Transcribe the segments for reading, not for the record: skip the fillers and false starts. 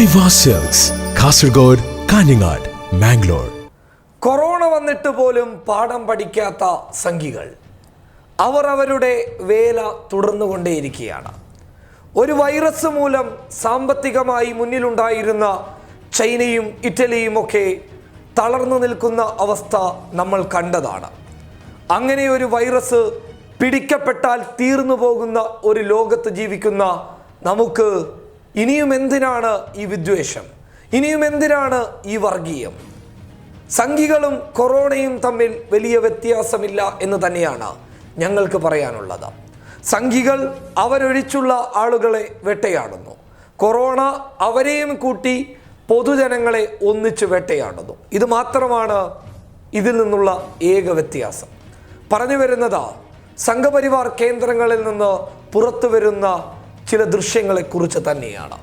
Aiwa silks, Kasaragod, Kanhangad, Mangalore. Corona വന്നിട്ട് പോലും പാഠം പഠിക്കാത്ത സംഘികൾ അവർ അവരുടെ വേല തുടർന്നുകൊണ്ടേയിരിക്കുകയാണ്. ഒരു വൈറസ് മൂലം സാമ്പത്തികമായി മുന്നിലുണ്ടായിരുന്ന ചൈനയും ഇറ്റലിയും ഒക്കെ തളർന്നു നിൽക്കുന്ന അവസ്ഥ നമ്മൾ കണ്ടതാണ്. അങ്ങനെ ഒരു വൈറസ് പിടിക്കപ്പെട്ടാൽ തീർന്നു പോകുന്ന ഒരു ലോകത്ത് ജീവിക്കുന്ന നമുക്ക് ഇനിയും എന്തിനാണ് ഈ വിദ്വേഷം? ഇനിയും എന്തിനാണ് ഈ വർഗീയം? സംഘികളും കൊറോണയും തമ്മിൽ വലിയ വ്യത്യാസമില്ല എന്ന് തന്നെയാണ് ഞങ്ങൾക്ക് പറയാനുള്ളത്. സംഘികൾ അവരൊഴിച്ചുള്ള ആളുകളെ വേട്ടയാടുന്നു. കൊറോണ അവരെയും കൂട്ടി പൊതുജനങ്ങളെ ഒന്നിച്ച് വേട്ടയാടുന്നു. ഇത് മാത്രമാണ് ഇതിൽ നിന്നുള്ള ഏക വ്യത്യാസം. പറഞ്ഞു വരുന്നത് സംഘപരിവാർ കേന്ദ്രങ്ങളിൽ നിന്ന് പുറത്തു വരുന്ന ചില ദൃശ്യങ്ങളെക്കുറിച്ച് തന്നെയാണ്.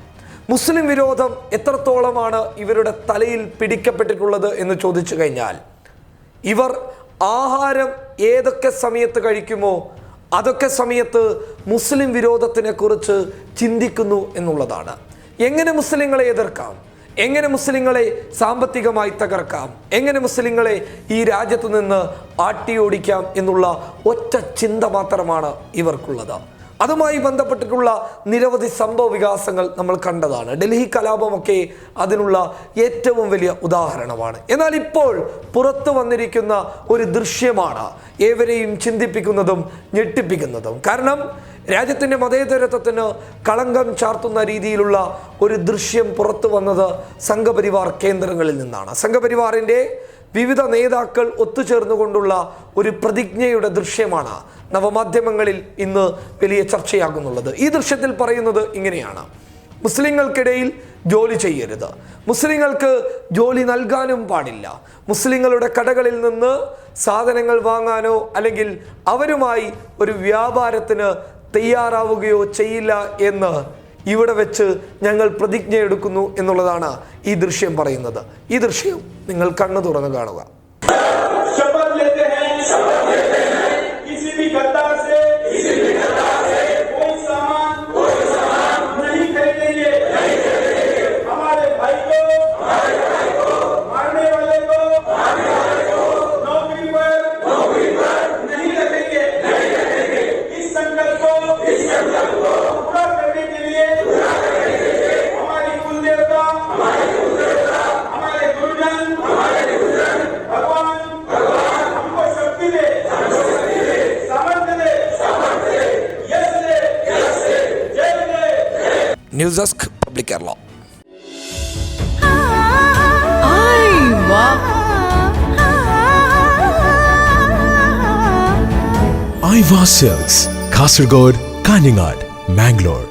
മുസ്ലിം വിരോധം എത്രത്തോളമാണ് ഇവരുടെ തലയിൽ പിടിക്കപ്പെട്ടിട്ടുള്ളത് എന്ന് ചോദിച്ചു കഴിഞ്ഞാൽ, ഇവർ ആഹാരം ഏതൊക്കെ സമയത്ത് കഴിക്കുമോ അതൊക്കെ സമയത്ത് മുസ്ലിം വിരോധത്തിനെ കുറിച്ച് ചിന്തിക്കുന്നു എന്നുള്ളതാണ്. എങ്ങനെ മുസ്ലിങ്ങളെ എതിർക്കാം, എങ്ങനെ മുസ്ലിങ്ങളെ സാമ്പത്തികമായി തകർക്കാം, എങ്ങനെ മുസ്ലിങ്ങളെ ഈ രാജ്യത്ത് നിന്ന് ആട്ടിയോടിക്കാം എന്നുള്ള ഒറ്റ ചിന്ത മാത്രമാണ് ഇവർക്കുള്ളത്. അതുമായി ബന്ധപ്പെട്ടിട്ടുള്ള നിരവധി സംഭവ വികാസങ്ങൾ നമ്മൾ കണ്ടതാണ്. ഡൽഹി കലാപമൊക്കെ അതിനുള്ള ഏറ്റവും വലിയ ഉദാഹരണമാണ്. എന്നാൽ ഇപ്പോൾ പുറത്തു വന്നിരിക്കുന്ന ഒരു ദൃശ്യമാണ് ഏവരെയും ചിന്തിപ്പിക്കുന്നതും ഞെട്ടിപ്പിക്കുന്നതും. കാരണം രാജ്യത്തിൻ്റെ മതേതരത്വത്തിന് കളങ്കം ചാർത്തുന്ന രീതിയിലുള്ള ഒരു ദൃശ്യം പുറത്തു വന്നത് സംഘപരിവാർ കേന്ദ്രങ്ങളിൽ നിന്നാണ്. സംഘപരിവാറിൻ്റെ വിവിധ നേതാക്കൾ ഒത്തുചേർന്നുകൊണ്ടുള്ള ഒരു പ്രതിജ്ഞയുടെ ദൃശ്യമാണ് നവമാധ്യമങ്ങളിൽ ഇന്ന് വലിയ ചർച്ചയാകുന്നുള്ളത്. ഈ ദൃശ്യത്തിൽ പറയുന്നത് ഇങ്ങനെയാണ്: മുസ്ലിങ്ങൾക്കിടയിൽ ജോലി ചെയ്യരുത്, മുസ്ലിങ്ങൾക്ക് ജോലി നൽകാനും പാടില്ല, മുസ്ലിങ്ങളുടെ കടകളിൽ നിന്ന് സാധനങ്ങൾ വാങ്ങാനോ അല്ലെങ്കിൽ അവരുമായി ഒരു വ്യാപാരത്തിന് തയ്യാറാവുകയോ ചെയ്യില്ല എന്ന് ഇവിടെ വെച്ച് ഞങ്ങൾ പ്രതിജ്ഞ എടുക്കുന്നു എന്നുള്ളതാണ് ഈ ദൃശ്യം പറയുന്നത്. ഈ ദൃശ്യം നിങ്ങൾ കണ്ണു തുറന്ന് കാണുക. News desk public Kerala. Aiwa silks, Kasaragod, Kanhangad, Mangalore.